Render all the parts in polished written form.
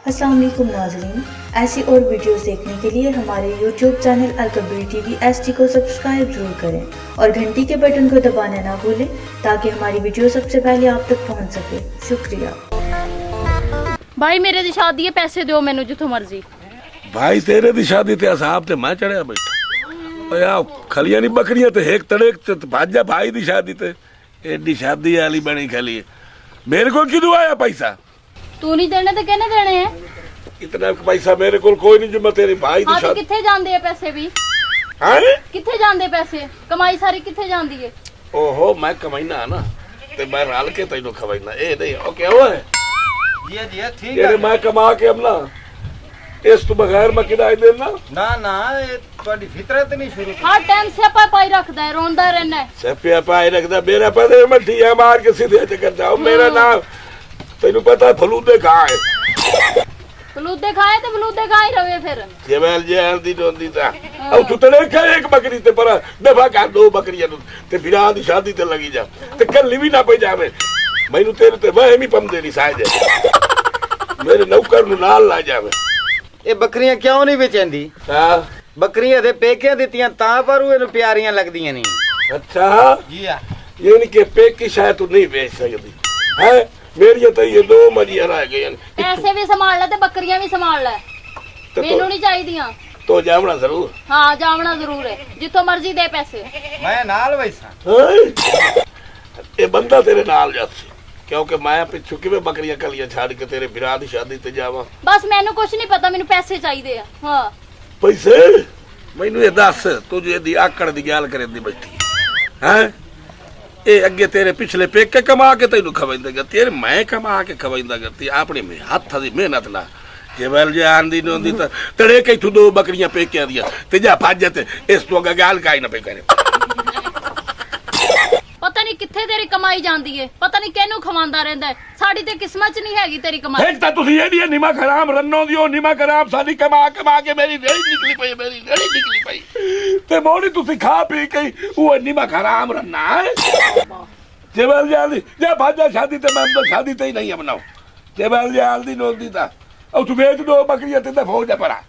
अस्सलाम वालेकुम नाज़रीन, ऐसी और वीडियोस देखने के लिए हमारे YouTube channel Al Kabir TV HD को सब्सक्राइब जरूर करें और घंटी के बटन को दबाना ना भूलें ताकि हमारी वीडियो सबसे पहले आप तक पहुंच सके। शुक्रिया। भाई मेरे दी शादी है, पैसे दो मैनू जिथों मर्जी। भाई तेरे दी शादी ते असाब ते मैं चढ़िया बैठा ओ यार खलियां नहीं बकरियां ते एक तड़े भाजा भाई दी शादी ते एडी शादी वाली बनी खली मेरे को क्यों आया पैसा? तू नहीं देने तो कहने देने हैं? इतना पैसा मेरे को कोई नहीं जो मैं तेरे भाई दी हाँ तो शादी किथे जांदे है पैसे भी? हैं किथे जांदे पैसे? कमाई सारी किथे जांदी है? ओहो मैं कमाईना ना ते मैं रल के तैनू खवाईना ए नहीं ओके ओए जी ठीक तेरे है मैं कमा के अपना इस तो बगैर मैं किराए देना ना ना ये ਤੁਹਾਡੀ ਫਿਤਰਤ नहीं शुरू हर टाइम स्यापा पाई रखदा है, रोंदा रहना है। सफिया पाए रखदा मेरा पता मैं ठिया मार के सीधे चक्कर जाओ मेरा नाम तेनू पता फलूदे कहाँ है फलूदे खाए तो फलूदे खा ही रहे फिर। जेवल जेल दी डोंदी ता अब तू तड़े खा एक बकरी ते पर दफा कर दो बकरियां नु ते फिर दी शादी ते लगी जा ते कल भी ना पे जावे मैनू तेरे ते वह ही पम देनी साज मेरे नौकर नु नाल ला जावे ਇਹ ਬੱਕਰੀਆਂ ਕਿਉਂ ਨਹੀਂ ਵੇਚੈਂਦੀ? हां ਬੱਕਰੀਆਂ ਦੇ ਪੇਕਿਆਂ ਦਿੱਤੀਆਂ ਤਾਂ ਪਰ ਉਹ ਇਹਨੂੰ ਪਿਆਰੀਆਂ ਲੱਗਦੀਆਂ ਨਹੀਂ। अच्छा ਜੀ ਆ ये नहीं के पे की शायद तू नहीं बेच सकती है मेरी तो ये दो मरियां रह गई पैसे भी संभाल ले ते बकरियां भी संभाल ले, मेनू नहीं चाहिदियां। तो जावना जरूर हाँ जावना जरूर है, जिथों मर्जी दे पैसे। ਮੈਂ ਨਾਲ ਵੈਸਾ हैं? ये बंदा तेरे नाल जासी क्योंकि मैं पिछू किवें बकरियां कलियां छाड़ के तेरे बिरा दी शादी ते जावां बस मैनू कुछ नहीं पता, मैनू पैसे चाहिए। हाँ पैसे मैनू ये दस तू जो दी आकड़ दी गल करे दी बैठी हैं ए अगे तेरे पिछले पेके कमा के तैनू खवाइंदा गती तेरे मैं कमा के खवाइंदा गती अपने में हाथ दी मेहनत ना जे वेल जे आंदी नोंदी ता तड़े के तू दो बकरियां पेके दियां ते जा भाज ते इस तो अगे गल काई ना पे करे। पता नहीं किथे तेरी कमाई जांदी है, पता नहीं केनू खवांदा रहंदा है। साडी ते किस्मत च नहीं हैगी तेरी कमाई। एक ता तुसी एडी निमा खराम रन्नो दियो निमा खराम साडी कमा कमा के मेरी रेड़ी निकली पई मेरी रेड़ी निकली पई ते मोड़ी तुसी खा पी के वो निमा खराम रन्ना है जेवल जल्दी जा भाजा शादी ते मैं अंदर शादी ते ही नहीं बनाओ जेवल जल्दी नोंदी ता अब तू बेच दो बकरियां ते फौज जा परा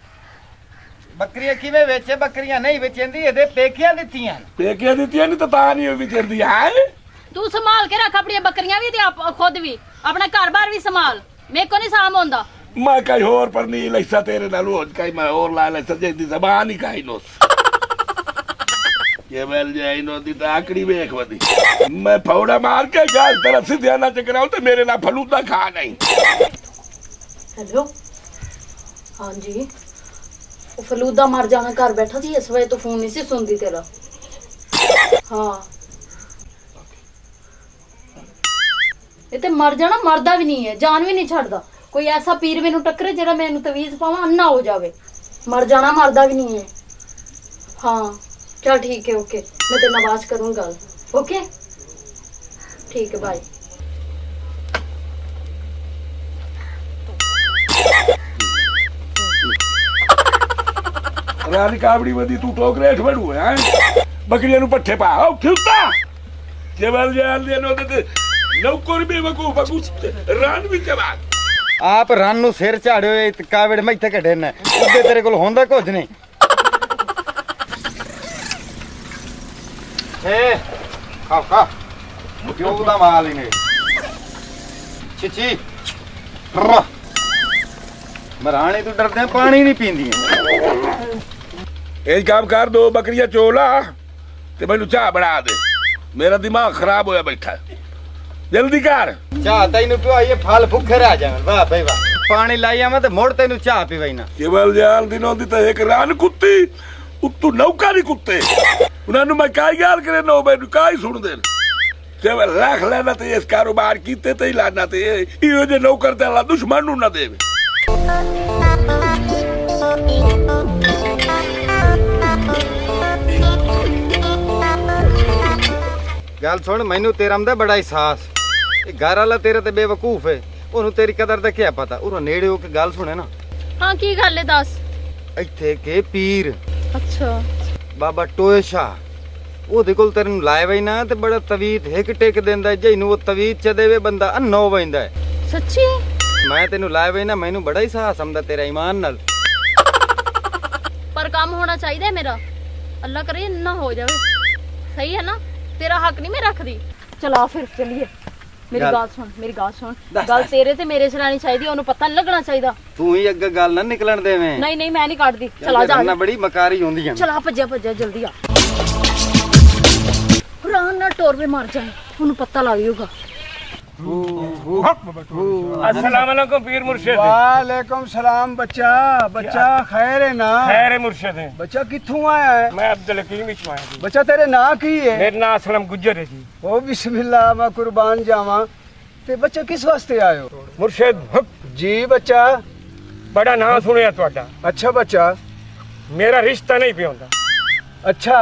ਬੱਕਰੀਆਂ ਕਿਵੇਂ ਵੇਚੇ? ਬੱਕਰੀਆਂ ਨਹੀਂ ਵੇਚੈਂਦੀ, ਇਹਦੇ ਪੇਕਿਆਂ ਦਿੱਤੀਆਂ। पेके दित्ती नहीं तो ता नहीं भी चलदी है तू संभाल के रख अपनी बकरियां भी ते खुद भी, अपना घर बार भी संभाल। मेरे को नहीं साम होंदा। मैं कहीं और पर नहीं लैसा तेरे नाल हो कहीं मैं और ला ले सजे दी जबान ही काई नोस ये वेल जाई नो दी आकड़ी वेख वदी मैं फौड़ा मार के गैस तरफ से ध्यान चकराऊं तो मेरे ना फलूदा खा नहीं। हेलो हाँ जी, वो फलूदा मर जाना घर बैठा थी, इस वजह तो फोन नहीं सी सुनती तेरा। हाँ ये ते मर जाना, मरदा भी नहीं है, जान भी नहीं छड़दा। कोई ऐसा पीर मैनू टकरे जेड़ा मैनू तवीज पावा अन्ना हो जावे। मर जाना मरदा भी नहीं है। हाँ चल ठीक है, ओके मैं तेरे नाल बात करूँ गल। ओके ठीक है, बाय। रानी काबड़ी वदी तू टोकरे हेठ बड़ू है बकरियां नु पट्ठे पा ओ खिलता जेवल जेल दे नो ते नौकर भी वकू वकू रान भी चला ਆਪ ਰਨ ਨੂੰ ਸਿਰ ਝਾੜਿਓ ਇਹ ਕਾਵੜ ਮੈਥੇ ਕੱਢੇ ਨੇ ਉੱਤੇ ਤੇਰੇ ਕੋਲ ਹੁੰਦਾ ਕੁਝ ਨਹੀਂ। ਏ ਖਾ ਖਾ ਕਿਉਂ ਦਾ ਮਾਲ ਹੀ ਨੇ ਚਿਚੀ ਮਰਾਣੇ ਤੂੰ ਡਰਦੇ ਪਾਣੀ ਨਹੀਂ ਪੀਂਦੀਆਂ। एक काम कर दो बकरियां चोला ते मैनू चाह बना दे मेरा दिमाग खराब होया बैठा जल्दी कर ਚਾਹ ਤੈਨੂੰ ਪਿਵਾਈਏ ਫਲ ਭੁੱਖੇ ਰਹਿ ਜਾਣ। ਵਾਹ ਬਈ ਵਾਹ ਪਾਣੀ ਲਾਈ ਆਵਾਂ ਤੇ ਮੋੜ ਤੈਨੂੰ ਚਾਹ ਪੀਵਾਈਨਾ। केवल जाल दिनों दी तो एक रान कुत्ती उत्तू नौका नहीं कुत्ते उन्होंने मैं काई गाल करे नो मैनू काई सुन दे केवल रख लेना ते इस कारोबार कीते ते ही लाना ते इहो जे नौकर ते अल्लाह दुश्मन नू ना देवे। ਗੱਲ ਸੁਣ ਮੈਨੂੰ ਤੇਰਾ ਦਾ ਬੜਾ ਅਹਿਸਾਸ ਇਹ ਘਰ ਵਾਲਾ ਤੇਰੇ ਤੇ ਬੇਵਕੂਫ ਹੈ, ਉਹਨੂੰ ਤੇਰੀ ਕਦਰ ਦਾ ਕੀ ਪਤਾ। ਉਹ ਨੇੜੇ ਹੋ ਕੇ ਗੱਲ ਸੁਣੇ ਨਾ। हाँ की गल है दस। ਇੱਥੇ ਕੇ ਪੀਰ अच्छा ਬਾਬਾ ਟੋਏ ਸ਼ਾਹ ਉਹਦੇ ਕੋਲ ਤੈਨੂੰ ਲਾਇਆ ਵਈ ਨਾ ਤੇ ਬੜਾ ਤਵੀਤ ਹਿੱਕ ਟੇਕ ਦਿੰਦਾ ਜੇ ਇਹਨੂੰ ਉਹ ਤਵੀਤ ਚ ਦੇਵੇ ਬੰਦਾ ਅੰਨੋ ਵੈਂਦਾ ਹੈ। सच्ची ਮੈਂ ਤੈਨੂੰ ਲਾਇਆ ਵੇ ਨਾ, ਮੈਨੂੰ ਬੜਾ ਹੀ ਸਾਹਸ ਆਉਂਦਾ ਤੇਰਾ ਈਮਾਨ ਨਾਲ। पर काम होना चाहिए मेरा, अल्लाह करे ना हो जावे, सही है ना? तेरा हक नहीं मैं रख दी। चला फिर चलिए। मेरी गल- गाल सुन, मेरी गाल सुन। गल तेरे ते मेरे च रहनी चाहिए, ओनू पता नहीं लगना चाहिए। ਤੂੰ ਹੀ ਅੱਗੇ ਗੱਲ ਨਾ ਨਿਕਲਣ ਦੇਵੇਂ। नहीं नहीं मैं नहीं काट दी। चला जा, ਨਾ ਬੜੀ ਮਕਾਰੀ ਹੁੰਦੀ ਆ। चला भज्जा भज्जा जल्दी आ। रान ना टोर पे मर जाए, ओनू पता लग जाऊगा। अस्सलाम वालेकुम पीर मुर्शिद। वालेकुम सलाम बच्चा। बच्चा खैर है ना? खैर है मुर्शिद है। बच्चा कित्थों आया है? मैं अब्दुल हकीम विच आया जी। बच्चा तेरे नाम की है? मेरा नाम असलम गुज्जर है जी। ओ बिस्मिल्लाह, मैं कुर्बान जावा। ते बच्चा किस वास्ते आए हो? मुर्शिद जी बच्चा। बड़ा नाम सुनिया तुहाडा। अच्छा बच्चा। मेरा रिश्ता नहीं पे होंदा। अच्छा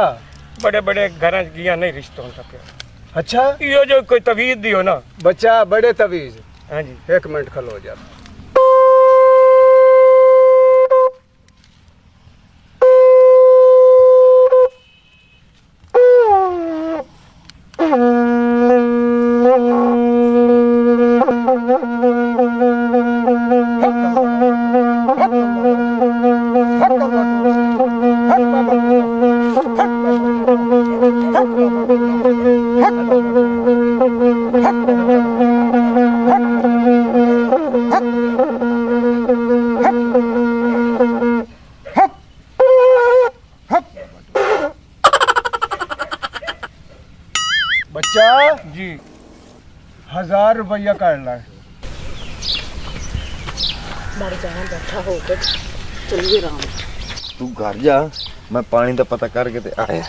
बड़े बड़े घरां च गया नहीं रिश्ता होंदा पे। अच्छा इहो जो कोई तवीज दियो ना। बच्चा बड़े तवीज। हां जी। एक मिनट खलो जा। बच्चा जी 1000 रुपया कर ला। मर जाना बैठा हो के, चलिए राम। ਤੂੰ ਘਰ ਜਾ, ਮੈਂ ਪਾਣੀ ਦਾ ਪਤਾ ਕਰਕੇ ਤੇ ਆਇਆ।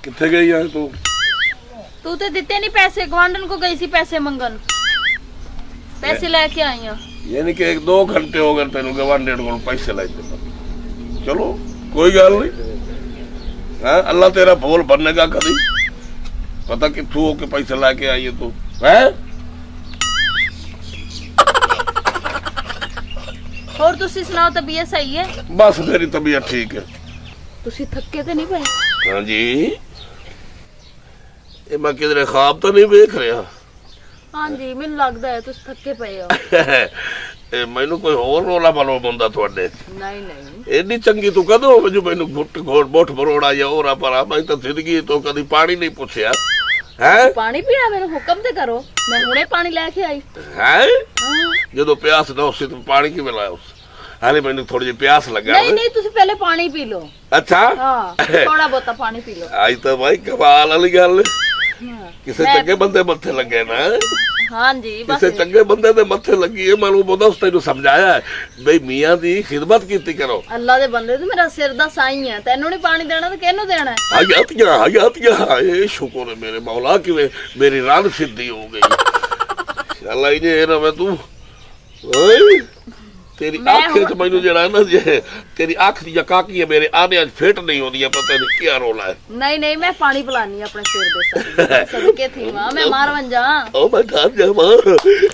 ਕਿੱਥੇ ਗਈ ਆ ਤੂੰ? तू तो दिते नहीं पैसे, गवांडन को गई सी पैसे मंगन, पैसे लेके आई हूं। यानी कि 1-2 घंटे हो गए तेन गवांढे को पैसे लेते। चलो कोई गल नहीं, हाँ अल्लाह तेरा बोल बननेगा कभी। पता कितों होके पैसे लेके आई है तू है? और तुसी सुनाओ, तबीयत सही है? बस मेरी तबीयत ठीक है। तुसी थके ते नहीं पे? हाँ जी, ये मैं किधरे ख्वाब तो नहीं देख रहा। हाँ जी, मैनू लगदा है तुसी थके पे हो। मैनू कोई होर रोला पालो बंदा थोड़े। नहीं नहीं, एडी चंगी तू कदों हो जो मैनू मुठ मरोड़ा या ओरा परा। मैं तो जिंदगी तो कभी पानी नहीं पूछया है। पानी पीना मेनू हुक्म ते करो, मैं हुणे पानी लेके आई। है हाँ। जो प्यास ना उसे तुम पानी की मिलाया उस हाले मैनू थोड़ी जी प्यास लगा। नहीं नहीं, तुसी पहले पानी पी लो। अच्छा हाँ, थोड़ा बहुत पानी पी लो। आई तो भाई कमाल वाली गल। हाँ। किसे मैं- चंगे बंदे मत्थे लगे ना, हाँ जी, बस किसे चंगे बंदे दे मत्थे लगी है। मैं बोलदा उस तेनू समझाया है बई मियां दी खिदमत कीती करो। अल्लाह दे बंदे, तू मेरा सिर दा साईं है, तेनू नहीं पानी देना तो किहनू देना है? हयातियां ए शुक्र है मेरे मौला कि मेरी रान सिद्धि हो गई। चल आई जे ना मैं तू ओए तेरी मैं आंखें च मैनू जड़ा ना जे तेरी आंख दी काकी है मेरे आने आज फिट नहीं होंदी, पता नहीं क्या रोला है। नहीं नहीं, मैं पानी पिलानी अपने सिर दे साईं सदके थी मां, मैं मार बन जा। ओ मैं ठा जा मां,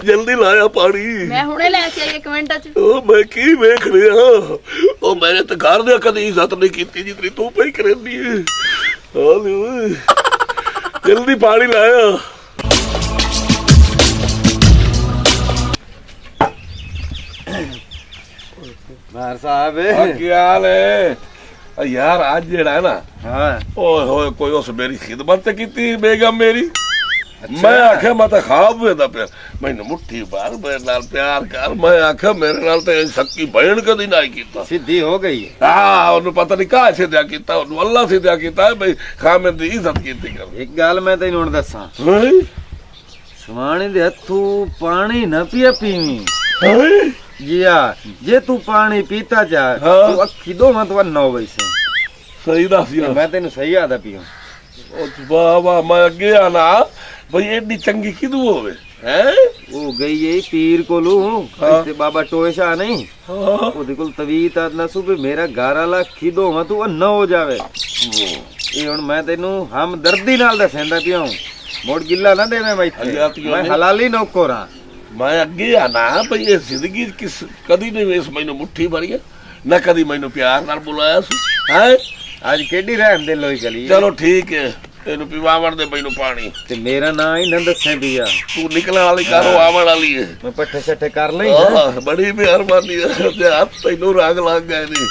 जल्दी लाया पानी। मैं हुणे लेके आई 1 मिनट च। ओ मैं की वेख रहा ओ मैंने तो घर दे कदी इज्जत नहीं कीती जितनी तू पई करदी है। हां जल्दी पानी लाया। ਮਾਰ ਸਾਹਿਬ। क्या हाल है यार? आज जेड़ा है ना, हाँ ओए होए कोई उस मेरी खिदमत ते कीती बेगम मेरी। मैं आख्या मैं तो खाब वेदा पे मैनू मुट्ठी बार मेरे नाल प्यार कर। मैं आख्या मेरे नाल ते सक्की बहन कदी नहीं कीता। सिद्धि हो गई। हाँ ओनू पता नहीं कहा सिद्धा कीता, ओनू अल्लाह सिद्धा कीता है बई खामिद दी इज्जत कीती कर। ਇੱਕ ਗੱਲ ਮੈਂ ਤੈਨੂੰ ਹੁਣ ਦੱਸਾਂ, हैं? ਸਵਾਣੀ ਦੇ ਹੱਥੋਂ ਪਾਣੀ ਨਾ ਪੀਆ ਪੀਵੀਂ। हैं? जी हाँ, जे तू पानी पीता जा हाँ। तू अखी दो मत वन 9 बजे से। सही दस यार। मैं तेन सही आदा पियो। वाह वाह मैं अगे आना बई एडी चंगी किदू होवे हैं? वो गई है पीर कोलू हाँ। ते बाबा टोए शाह नहीं हाँ। ओदे कोल तवीत आदना सु भी मेरा घर वाला खिदो मत वो न हो जावे। ये हुन मैं तेनू हम दर्दी नाल दसेंदा पियो, मोड़ गिल्ला ना देवे मैं हयातियों मैं ने- हलाली नौकर हां। मैं अगे आना भाई ये जिंदगी किस कदी नहीं इस मैनू मुट्ठी भरी है ना कदी मैनू प्यार नाल बुलाया सु हैं? ਅੱਜ ਕਿਹੜੀ ਰਹਿਣ ਦੇ ਲੋਈ ਗਲੀ ਚਲੋ ਠੀਕ ਹੈ, ਤੈਨੂੰ ਪੀਵਾਵਣ ਦੇ ਮੈਨੂੰ ਪਾਣੀ। ਤੇ ਮੇਰਾ ਨਾਂ ਹੀ ਨਾ ਦੱਸੇ ਵੀ ਆ, ਤੂੰ ਨਿਕਲਣ ਵਾਲੀ ਕਰੋ ਆਵਣ ਵਾਲੀ ਹੈ। ਮੈਂ ਪੱਠੇ ਛੱਠੇ ਕਰ ਲਈ ਆਹ, ਬੜੀ ਮਿਹਰਬਾਨੀ ਹੈ ਤੇ ਹੱਥ ਤੈਨੂੰ ਰੰਗ ਲੱਗ ਗਏ ਨੀ।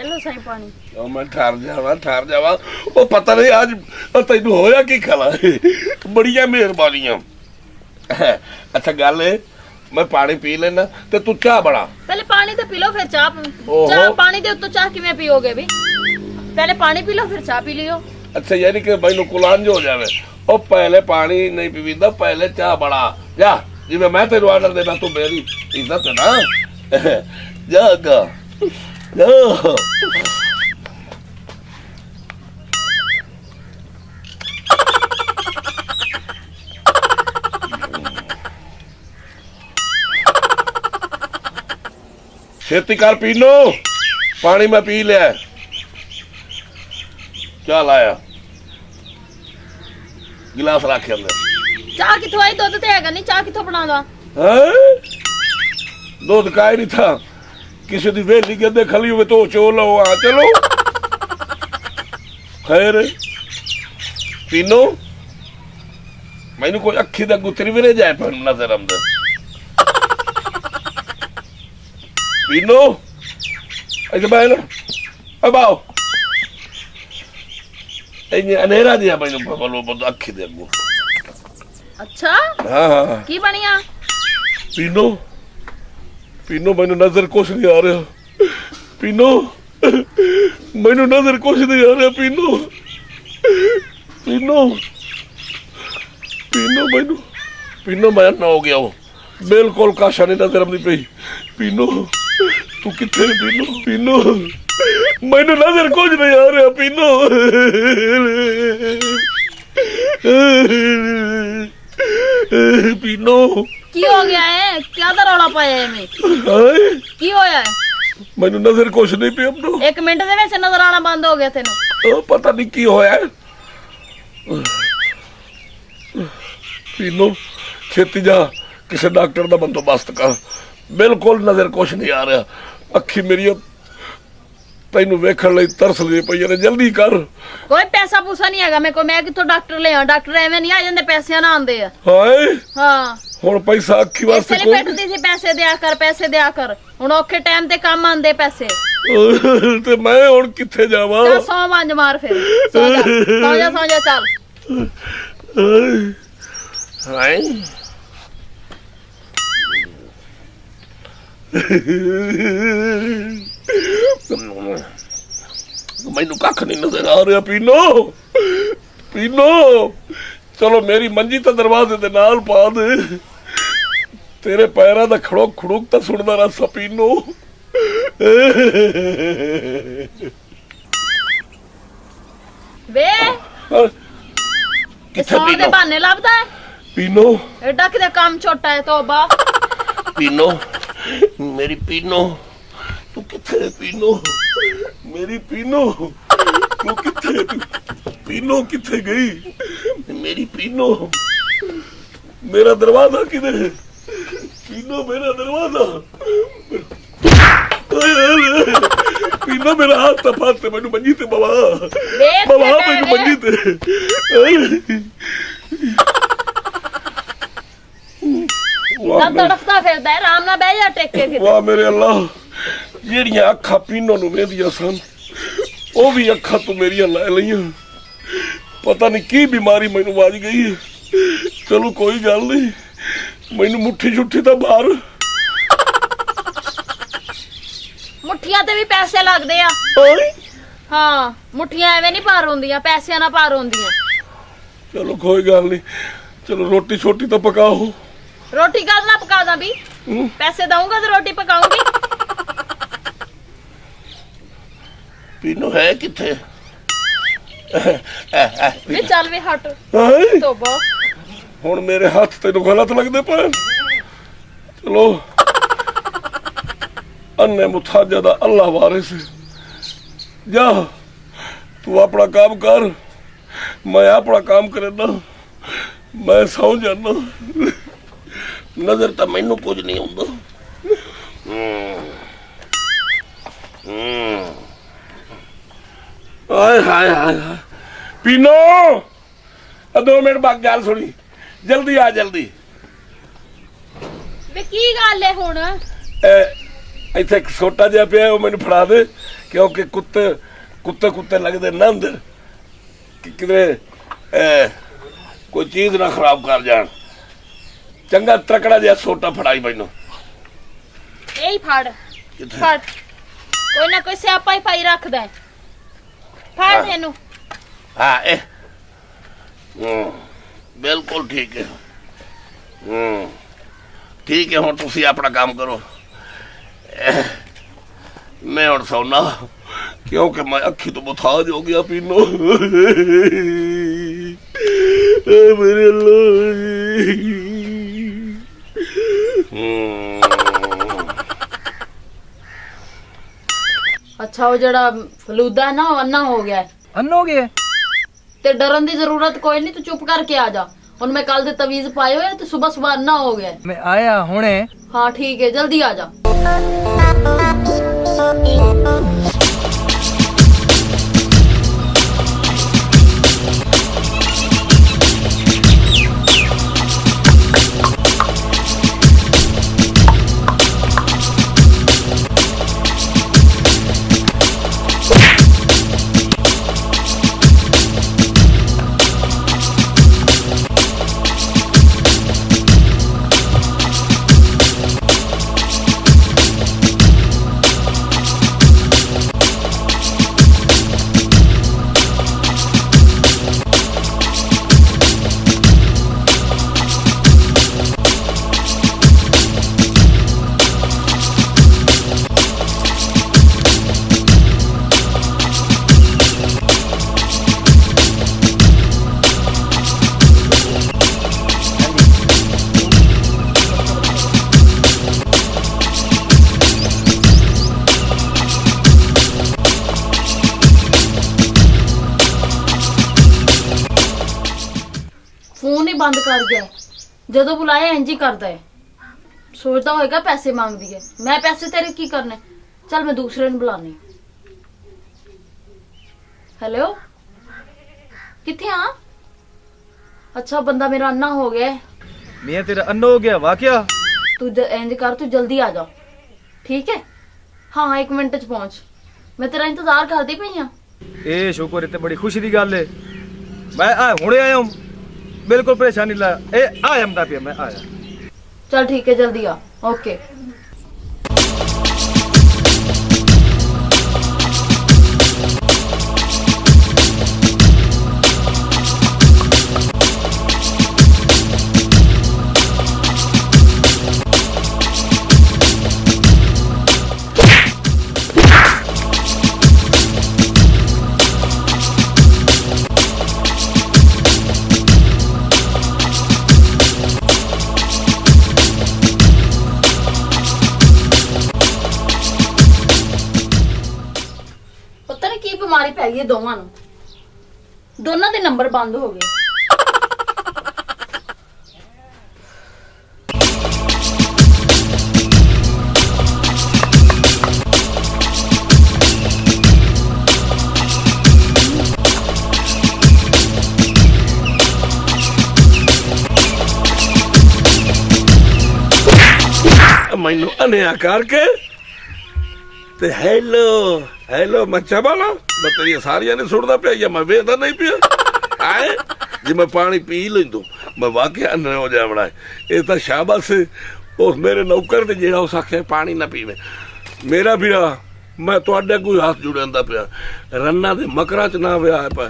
ਲੋ ਸਾਈ ਪਾਣੀ। ਉਹ ਮੈਂ ਠਰ ਜਾਵਾਂ ਉਹ ਪਤਾ ਨਹੀਂ ਅੱਜ ਤੈਨੂੰ ਹੋਇਆ ਕੀ ਖਲਾ। ਬੜੀਆਂ ਮਿਹਰਬਾਨੀਆਂ। ਅੱਛਾ ਗੱਲ ਹੈ, ਮੈਂ ਪਾਣੀ ਪੀ ਲੈਣਾ ਤੇ ਤੂੰ ਚਾਹ ਬਣਾ। पहले पानी तो पी लो फिर चाह। ओहो। चाह पानी दे तो चाह किवें पियोगे भी? पहले पानी पी लो फिर चाह पी लियो। अच्छा यानी कि मैनू कुलांज हो जावे। ओ पहले पानी नहीं पीवींदा, पहले चाह बना जा। जिवें मैं तेरे ऑर्डर देना तू मेरी इज्जत है ना। जागा जा। छेती कर पीनो, पानी मैं पी लिया। चल आया गिलास रख अंदर। चाह किथों आई? दुध ते हैगा नहीं, चाह किथों बनादा? दूध का ही नहीं था, किसी दी वेली के देख ली हुए तो चोलो। हाँ चलो खैर पीनो, मैनू कोई अखी दा गुतरी भी नहीं जाए पर नजर अंदर। पीनो ऐसे बाय ना, अब आओ अनेरा दिया मैनू बोलो बहुत अखी दे अगू। अच्छा हाँ हाँ की बनिया? पीनो पीनो, मैनू नजर कुछ नहीं आ रहा। पीनो मैनू नजर कुछ नहीं आ रहा। पीनो पीनो पीनो मैनू पीनो, मैं ना हो गया हूँ बिल्कुल। काशा नहीं नजर अपनी पी। पीनो तू किथे? पीनो पीनो मैनू नजर कुछ नहीं आ रहा। पीनो पीनो की हो गया है? क्या दा रौला पाया है में? हाय की होया है? मैनू नजर कुछ नहीं पी अपनो। एक मिनट दे विच नजर आना बंद हो गया तेनू। पता नहीं की होया है। पीनो छेती जा, किसी डॉक्टर का बंदोबस्त कर। बिल्कुल नजर कुछ नहीं आ रहा। अखी मेरी तेनू वेखण लई तरस ली पई ने, जल्दी कर। कोई पैसा पूसा नहीं हैगा मेरे को, मैं किथों डॉक्टर ले आऊं? डॉक्टर एवें नहीं आ जांदे, पैसे ना आंदे आ। हाय हां हुण पैसा अखी वास्ते इसलिए बैठदी सी, पैसे दिया कर, पैसे दिया कर। हुण औखे टाइम ते काम आंदे पैसे। ते मैं हुण किथे जावां? चल सौ मांज मार फिर, सो जा चल। हाय मैनू कख नहीं नजर आ रहा। पीनो पीनो चलो मेरी मंजी तो दरवाजे दे नाल पा दे। तेरे पैरां दा खड़ोक खड़ूक तो सुनदा रहा। पीनो वे किथे सौ दे पीनो? बहाने लभदा है पीनो एडा किते काम छोटा है तौबा। पीनो मेरी पीनो, तू किथे? पीनो मेरी पीनो, तू किथे? पीनो किथे गई मेरी पीनो? मेरा दरवाजा किधर है? पीनो मेरा दरवाजा। पीनो मेरा हाथ तपाते मैनू मंजी ते बाबा मैनू मंजी ते। तड़फता फिरदा है, आराम नाल बैठ जा टेके फिर। वाह मेरे अल्लाह, जेड़ियां अखा पीनो नू वेंदियां सन ओ भी अखा तू मेरियां लै लईयां। पता नहीं की बीमारी मैनू वाज गई है। चलो कोई गल नहीं, मैनू मुट्ठी छुट्ठी तो बाहर। मुठियां ते भी पैसे लगदे आ। हां मुठियां एवें नहीं पार होंदियां, पैसियां ना पार होंदियां। चलो कोई गल नहीं, चलो रोटी छोटी तो पकाओ। रोटी कल ना पका दा भी, पैसे दूंगा तो रोटी पकाऊंगी। पीनो है किथे? वे चल वे हट हाय तौबा। हुण मेरे हाथ तेनू गलत लगदे पे। चलो अन्ने मुथाजा दा अल्लाह वारिस जा तू अपना काम कर मैं अपना काम करना मैं सौ जाना नजर तो मैनू कुछ नहीं आउंदा हाय हाय हाय पीनो 2 मिनट बाद गल सुनी जल्दी आ जल्दी ਵੇ ਕੀ ਗੱਲ ਹੈ ਹੁਣ ਇੱਥੇ ਇੱਕ ਛੋਟਾ ਜਿਹਾ ਪਿਆ ਉਹ ਮੈਨੂੰ ਫੜਾ ਦੇ ਕਿਉਂਕਿ ਕੁੱਤੇ ਲੱਗਦੇ ਨਾ ਅੰਦਰ ਕਿ ਕਿਤੇ ਕੋਈ ਚੀਜ਼ ਨਾ ਖਰਾਬ ਕਰ ਜਾਣ ਚੰਗਾ ਤਕੜਾ ਜਿਹਾ ਛੋਟਾ ਫੜਾਈ ਮੈਨੂੰ ਇਹੀ ਫੜ ਫੜ ਕੋਈ ਨਾ ਕੋਈ ਸਿਆਪਾ ਹੀ ਪਾਈ ਰੱਖਦਾ ਹੈ। ਫੜ ਇਹਨੂੰ ਹਾਂ ਇਹ ਬਿਲਕੁਲ ਠੀਕ ਹੈ ठीक है हुण तुसी अपना काम करो मैं हुण सौना क्योंकि मैं अखी तो मुथाज हो गया पीनो मेरे अच्छा वो जड़ा फलूदा है ना वो अन्ना हो गया है अन्ना हो गया? ते डरन दी जरूरत कोई नहीं, तू चुप करके आ जा। और मैं कल दे तवीज पाए हुए तो सुबह सुबह अन्ना हो गया है। मैं आया हुणे। हाँ ठीक है जल्दी आ जा। फोन ही बंद कर गया, जदों बुलाया इंज ही करता है। सोचता होएगा पैसे मांगदी है, मैं पैसे तेरे की करने। चल मैं दूसरे ने बुलानी। हेलो किथे आ? अच्छा बंदा मेरा अन्ना हो गया है। मियां तेरा अन्ना हो गया वाह क्या? तू इंज कर, तू जल्दी आ जा ठीक है? हाँ 1 मिनट च पहुंच, मैं तेरा इंतजार करदी पई हां। ए शुक्र इतने बड़ी खुशी की गल है। मैं हुणे आया हूं, बिल्कुल परेशानी ला ए आया मदा पिया मैं आया। चल ठीक है जल्दी आ। ओके बीमारी पै गई दोवां नूं, दोनों के नंबर बंद हो गए। मैनू अनिया करके ते हेलो हेलो मच्छा वाला मैं तेरी सारिया ने सुनता पिया या मैं वेखदा नहीं पिया आए जी मैं पानी पी लूँ मैं वाकई अन्ने हो जावना है। ये तो शाबाश उस मेरे नौकर ने जेड़ा उस आखे पानी ना पीवे मेरा भी मैं तुहाडे कोई हाथ जुड़ांदा पिया रन्ना दे मकरा च ना विआह पा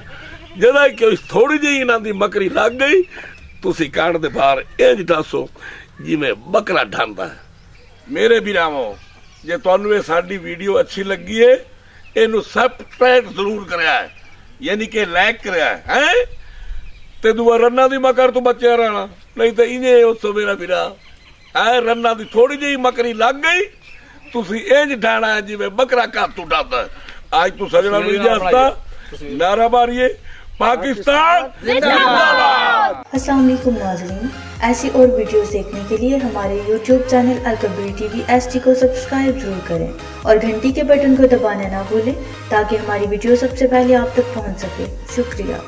जदा कोई थोड़ी जी इन्हां दी मकरी लग गई तुसी काट दे बाहर इंज दसो जिवें बकरा ढांदा है। मेरे वीरावो जे तुहानू ये साडी वीडियो अच्छी लगी है इनू सब्सक्राइब जरूर करिया है यानी कि लाइक करिया है ते दुआ रन्ना दी मकर तो बच्चा रहना नहीं तो इन्हें उस मेरा वीरा है रन्ना दी थोड़ी जी मकरी लग गई ਤੁਸੀਂ ਇੰਜ ਢਾਣਾ ਹੈ ਜਿਵੇਂ ਬੱਕਰਾ ਕੱਟ ਉਡਾਦਾ ਅੱਜ ਤੂੰ ਸਜਣਾ ਨੂੰ ਇਜਾਜ਼ਤ नारा मारिए पाकिस्तान जिंदाबाद। अस्सलाम वालेकुम नाज़रीन, ऐसी और वीडियोस देखने के लिए हमारे YouTube channel Al Kabir TV HD को सब्सक्राइब जरूर करें और घंटी के बटन को दबाना ना भूलें ताकि हमारी वीडियो सबसे पहले आप तक पहुंच सके। शुक्रिया।